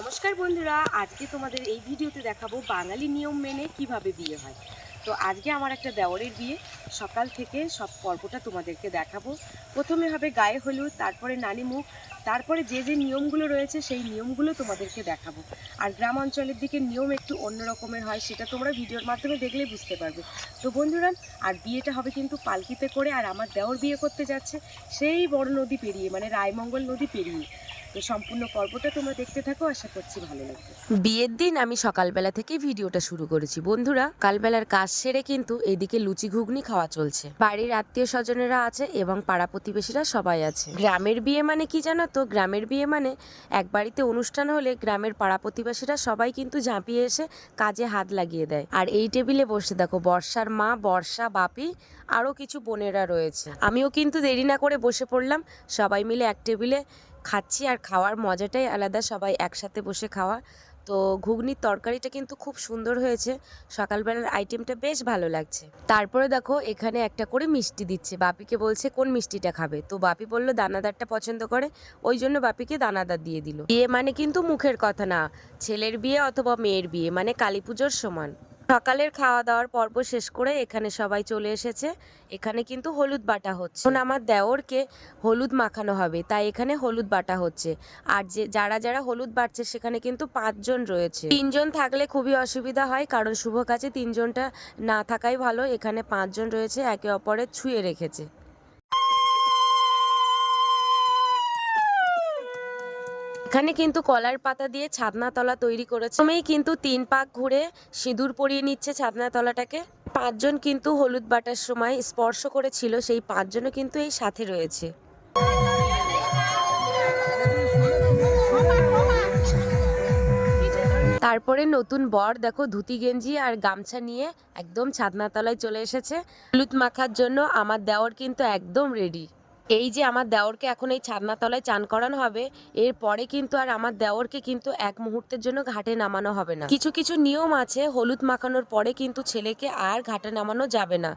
নমস্কার বন্ধুরা, আজকে তোমাদের এই ভিডিওতে দেখাবো বাঙালি নিয়ম মেনে কিভাবে বিয়ে হয়। তো আজকে আমার একটা দেওরের বিয়ে, সকাল থেকে সব পর্বটা তোমাদেরকে দেখাবো। প্রথমে হবে গায়ে হলুদ, তারপরে নানিমুখ, তারপরে যে যে নিয়মগুলো রয়েছে সেই নিয়মগুলো তোমাদেরকে দেখাবো। আর গ্রাম অঞ্চলের দিকে নিয়ম একটু অন্য রকমের হয়, সেটা তোমরা ভিডিওর মাধ্যমে দেখলে বুঝতে পারবে। তো বন্ধুরা, আর বিয়েটা হবে কিন্তু পালকিতে করে, আর আমার দেওর বিয়ে করতে যাচ্ছে সেই বড় নদী পেরিয়ে, মানে রায়মঙ্গল নদী পেরিয়ে। তো সম্পূর্ণ পর্বটা তোমরা দেখতে থাকো, আশা করছি ভালো লাগবে। বিয়ের দিন আমি সকালবেলা থেকে ভিডিওটা শুরু করেছি বন্ধুরা। কালবেলার কাজ সেরে কিন্তু এদিকে লুচি ঘুগনি খাওয়া চলছে। বাড়ির আত্মীয় স্বজনেরা আছে এবং পাড়া প্রতিবেশীরা সবাই আছে। গ্রামের বিয়ে মানে কি জানো তো? গ্রামের বিয়ে মানে এক বাড়িতে অনুষ্ঠান হলে গ্রামের পাড়া প্রতিবেশীরা সবাই কিন্তু ঝাঁপিয়ে এসে কাজে হাত লাগিয়ে দেয়। আর এই টেবিলে বসে দেখো বর্ষার মা, বর্ষা, বাপি, আরও কিছু বোনেরা রয়েছে। আমিও কিন্তু দেরি না করে বসে পড়লাম। সবাই মিলে এক টেবিলে খাচ্ছি, আর খাওয়ার মজাটাই আলাদা, সবাই একসাথে বসে খাওয়া। তো ঘুগনির তরকারিটা কিন্তু খুব সুন্দর হয়েছে, সকালবেলার আইটেমটা বেশ ভালো লাগছে। তারপরে দেখো এখানে একটা করে মিষ্টি দিচ্ছে। বাপিকে বলছে কোন মিষ্টিটা খাবে, তো বাপি বললো দানাদারটা পছন্দ করে, ওই জন্য বাপিকে দানাদার দিয়ে দিল। বিয়ে মানে কিন্তু মুখের কথা না, ছেলের বিয়ে অথবা মেয়ের বিয়ে মানে কালী পুজোর সমান। সকালের খাওয়া দাওয়ার পর্ব শেষ করে এখানে সবাই চলে এসেছে। এখানে কিন্তু হলুদ বাটা হচ্ছে। এখন আমার দেওরকে হলুদ মাখানো হবে, তাই এখানে হলুদ বাটা হচ্ছে। আর যারা যারা হলুদ বাটছে সেখানে কিন্তু 5 জন রয়েছে। 3 জন থাকলে খুবই অসুবিধা হয়, কারণ শুভ কাজে 3 জনটা না থাকাই ভালো। এখানে 5 জন রয়েছে, একে অপরের ছুঁয়ে রেখেছে। এখানে কিন্তু কলার পাতা দিয়ে ছাদনা তলা তৈরি করেছে। প্রথমেই কিন্তু 3 পাক ঘুরে সিঁদুর পরিয়ে নিচ্ছে ছাদনা তলাটাকে। 5 জন কিন্তু হলুদ বাটার সময় স্পর্শ করেছিল, সেই 5 জনও কিন্তু এই সাথে রয়েছে। তারপরে নতুন বর দেখো ধুতি গেঞ্জি আর গামছা নিয়ে একদম ছাদনা তলায় চলে এসেছে হলুদ মাখার জন্য। আমার দেওর কিন্তু একদম রেডি। এই যে আমার দেওরকে এখন এই ছাদনা তলায় চান করানো হবে, এরপরে কিন্তু আর আমার দেওরকে কিন্তু এক মুহূর্তের জন্য ঘাটে নামানো হবে না। কিছু কিছু নিয়ম আছে, হলুদ মাখানোর পরে কিন্তু ছেলেকে আর ঘাটে নামানো যাবে না।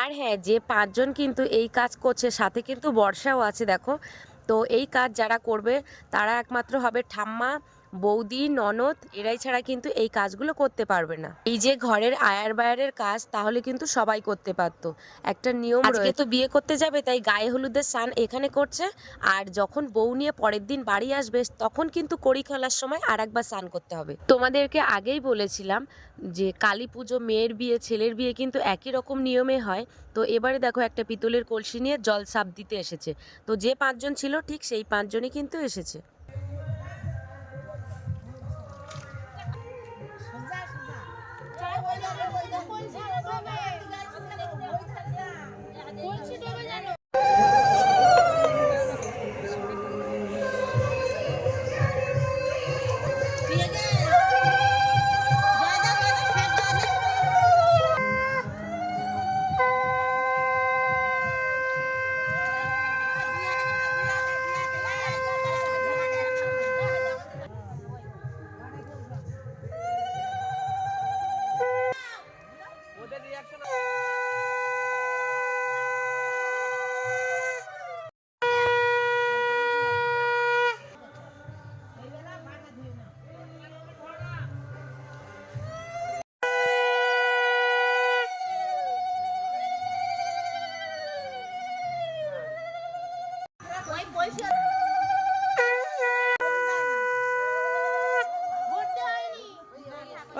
আর হ্যাঁ, যে 5 জন কিন্তু এই কাজ করছে, সাথে কিন্তু বর্ষাও আছে দেখো। তো এই কাজ যারা করবে তারা একমাত্র হবে ঠাম্মা, বৌদি, ননদ, এরাই ছাড়া কিন্তু এই কাজগুলো করতে পারবে না। এই যে ঘরের আয়ার বায়ারের কাজ, তাহলে কিন্তু সবাই করতে পারতো। একটা নিয়ম রয়েছে, আজকে তো বিয়ে করতে যাবে তাই গায়ে হলুদের স্নান এখানে করছে, আর যখন বউ নিয়ে পরের দিন বাড়ি আসবে তখন কিন্তু কড়ি খেলার সময় আর একবার স্নান করতে হবে। তোমাদেরকে আগেই বলেছিলাম যে কালী পুজো, মেয়ের বিয়ে, ছেলের বিয়ে কিন্তু একই রকম নিয়মে হয়। তো এবারে দেখো একটা পিতলের কলসি নিয়ে জল সাপ দিতে এসেছে। তো যে 5 জন ছিল ঠিক সেই 5 জনই কিন্তু এসেছে।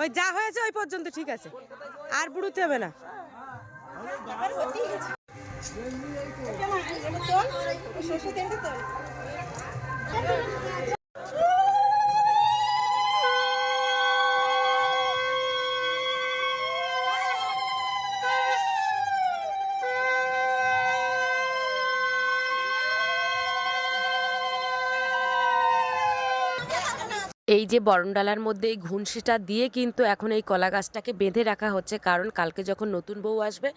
ওই যা হয়েছে ওই পর্যন্ত ঠিক আছে, আর বুড়ুতে হবে না। এই যে বরণডালার মধ্যে এই ঘুনসিটা দিয়ে কিন্তু এখন এই কলা গাছটাকে বেঁধে রাখা হচ্ছে, কারণ কালকে যখন নতুন বউ আসবে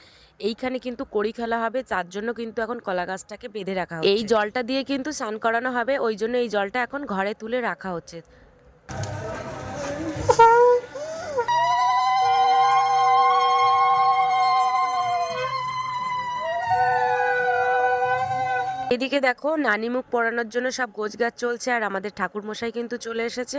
এইখানে কিন্তু কড়ি খেলা হবে, তার জন্য কিন্তু এখন কলা গাছটাকে বেঁধে রাখা হচ্ছে। এই জলটা দিয়ে কিন্তু স্নান করানো হবে, ওই জন্য এই জলটা এখন ঘরে তুলে রাখা হচ্ছে। এদিকে দেখো নানি মুখ পরানোর জন্য সব গোছগাছ চলছে, আর আমাদের ঠাকুরমশাই কিন্তু চলে এসেছে।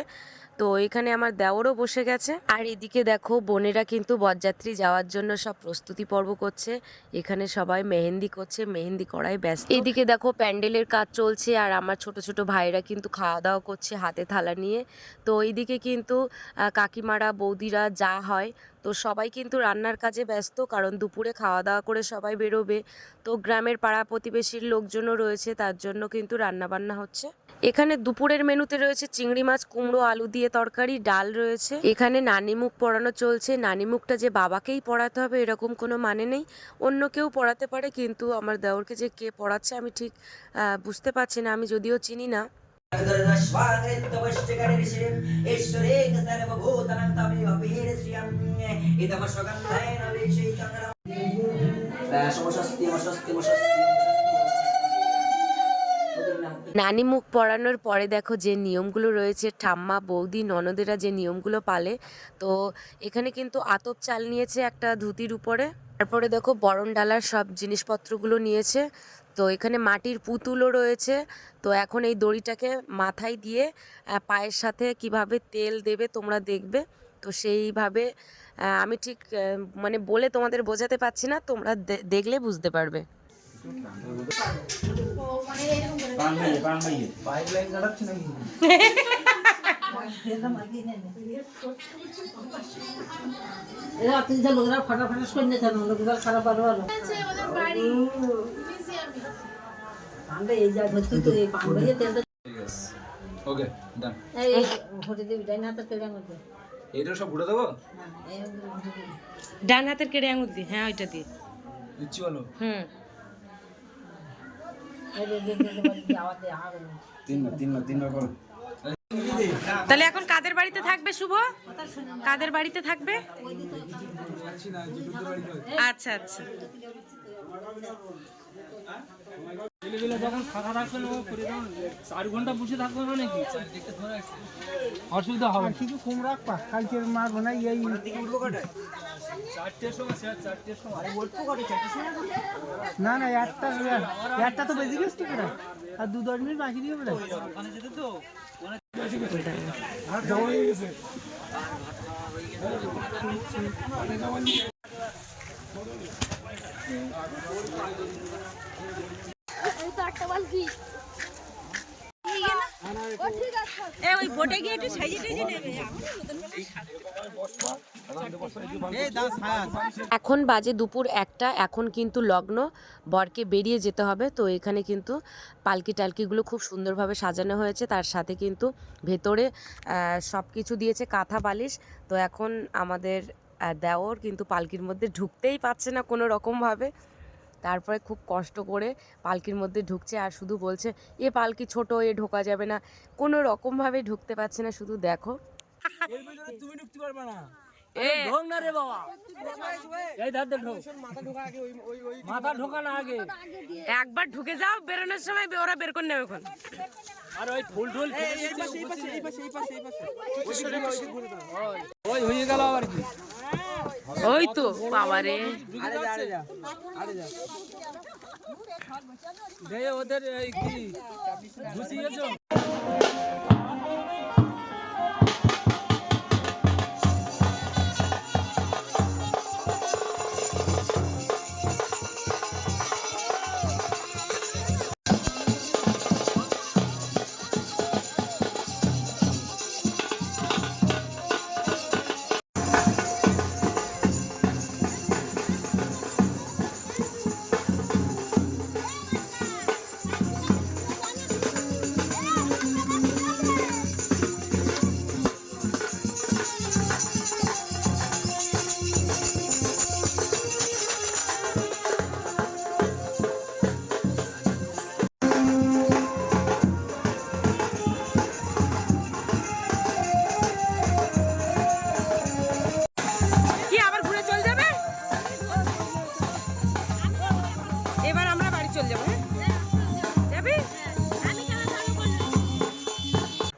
তো এখানে আমার দেওরও বসে গেছে। আর এদিকে দেখো বোনেরা কিন্তু বরযাত্রী যাওয়ার জন্য সব প্রস্তুতি পর্ব করছে। এখানে সবাই মেহেন্দি করছে, মেহেন্দি করায় ব্যস্ত। এদিকে দেখো প্যান্ডেলের কাজ চলছে, আর আমার ছোট ছোট ভাইরা কিন্তু খাওয়া দাওয়া করছে হাতে থালা নিয়ে। তো এইদিকে কিন্তু কাকিমারা বৌদিরা যা হয় তো সবাই কিন্তু রান্নার কাজে ব্যস্ত, কারণ দুপুরে খাওয়া দাওয়া করে সবাই বেরোবে। তো গ্রামের পাড়া প্রতিবেশীর লোকজনও রয়েছে, তার জন্য কিন্তু রান্না বান্না হচ্ছে। এখানে দুপুরের মেনুতে রয়েছে চিংড়ি মাছ, কুমড়ো, আলু দিয়ে তরকারি, ডাল রয়েছে। এখানে নানি মুখ পড়ানো চলছে। নানি মুখটা যে বাবাকেই পড়াতে হবে এরকম কোনো মানে নেই, অন্য কেউ পড়াতে পারে, কিন্তু আমার দেওরকে যে কে পড়াচ্ছে আমি ঠিক বুঝতে পারছি না, আমি যদিও চিনি না। নানি মুখ পড়ানোর পরে দেখো যে নিয়মগুলো রয়েছে, ঠাম্মা বৌদি ননদেরা যে নিয়মগুলো পালে, তো এখানে কিন্তু আতপ চাল নিয়েছে একটা ধুতির উপরে। তারপরে দেখো বরণ ডালার সব জিনিসপত্রগুলো নিয়েছে। তো এখানে মাটির পুতুলও রয়েছে। তো এখন এই দড়িটাকে মাথায় দিয়ে পায়ের সাথে কিভাবে তেল দেবে তোমরা দেখবে। তো সেইভাবে আমি ঠিক মানে বলে তোমাদের বোঝাতে পারছি না, তোমরা দেখলে বুঝতে পারবে। এইটা সব ঘুরে দেবো, ডান হাতের কেড়ে আঙুল দি, হ্যাঁ ওইটা দি দিচ্ছি বলো। তিনবার করো। তাহলে এখন কাদের বাড়িতে থাকবে শুভ? কাদের বাড়িতে থাকবে? আচ্ছা আচ্ছা। যখন ফাঁকা থাকবেন 4 ঘন্টা বসে থাকবে না নাকি, অসুবিধা হবে। কিছু কম রাখবা, কালকে মারবো না। এই 4টের সময়, 4টের সময় না না, একটা তো বেশি গেছে তোরা, আর 2-10 মিনিট বাকি দিয়ে বেড়া ওখানে যেতে তো এখন বাজে দুপুর 1টা। এখন কিন্তু লগ্ন, বরকে বেরিয়ে যেতে হবে। তো এখানে কিন্তু পালকি টালকিগুলো খুব সুন্দরভাবে সাজানো হয়েছে, তার সাথে কিন্তু ভেতরে সব কিছু দিয়েছে, কাঁথা বালিশ। তো এখন আমাদের দেওর কিন্তু পালকির মধ্যে ঢুকতেই পারছে না কোনো রকমভাবে। তারপরে খুব কষ্ট করে পালকির মধ্যে ঢুকছে, আর শুধু বলছে এ পালকি ছোট, এ ঢোকা যাবে না, কোনো রকমভাবে ঢুকতে পারছে না। শুধু দেখো, তুমি ঢুকতে পারবে না। ঢোক না রে বাবা, এই ধার দিয়ে ঢোক, মাথা ঢোকা না আগে। একবার ঢুকে যাও, বেরোনোর সময় ওরা বের করে নেবে এখন। আর ওই ফুল টুল ওই হয়ে গেল আবার কি, ওই তো বাবারে ওদের কি ঘুষিয়েছো।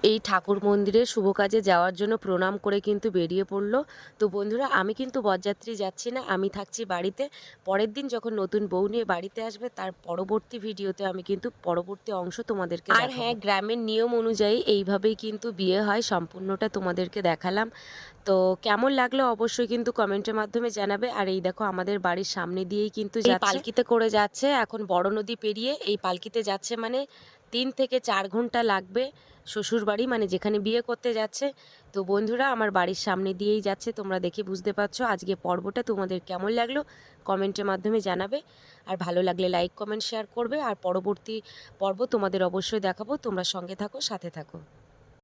এই ঠাকুর মন্দিরে শুভ কাজে যাওয়ার জন্য প্রণাম করে কিন্তু বেরিয়ে পড়লো। তো বন্ধুরা, আমি কিন্তু বরযাত্রী যাচ্ছি না, আমি থাকছি বাড়িতে। পরের দিন যখন নতুন বউ নিয়ে বাড়িতে আসবে তার পরবর্তী ভিডিওতে আমি কিন্তু পরবর্তী অংশ তোমাদেরকে দেখাবো। আর হ্যাঁ, গ্রামের নিয়ম অনুযায়ী এইভাবেই কিন্তু বিয়ে হয়, সম্পূর্ণটা তোমাদেরকে দেখালাম। তো কেমন লাগলো অবশ্যই কিন্তু কমেন্টের মাধ্যমে জানাবে। আর এই দেখো আমাদের বাড়ির সামনে দিয়েই কিন্তু পালকিতে করে যাচ্ছে। এখন বড় নদী পেরিয়ে এই পালকিতে যাচ্ছে, মানে 3 থেকে 4 ঘন্টা লাগবে শ্বশুর বাড়ি, মানে যেখানে বিয়ে করতে যাচ্ছে। তো বন্ধুরা, আমার বাড়ির সামনে দিয়েই যাচ্ছে, তোমরা দেখে বুঝতে পারছো। আজকে পর্বটা তোমাদের কেমন লাগলো কমেন্টের মাধ্যমে জানাবে। আর ভালো লাগলে লাইক কমেন্ট শেয়ার করবে। আর পরবর্তী পর্ব তোমাদের অবশ্যই দেখাবো, তোমরা সঙ্গে থাকো, সাথে থাকো।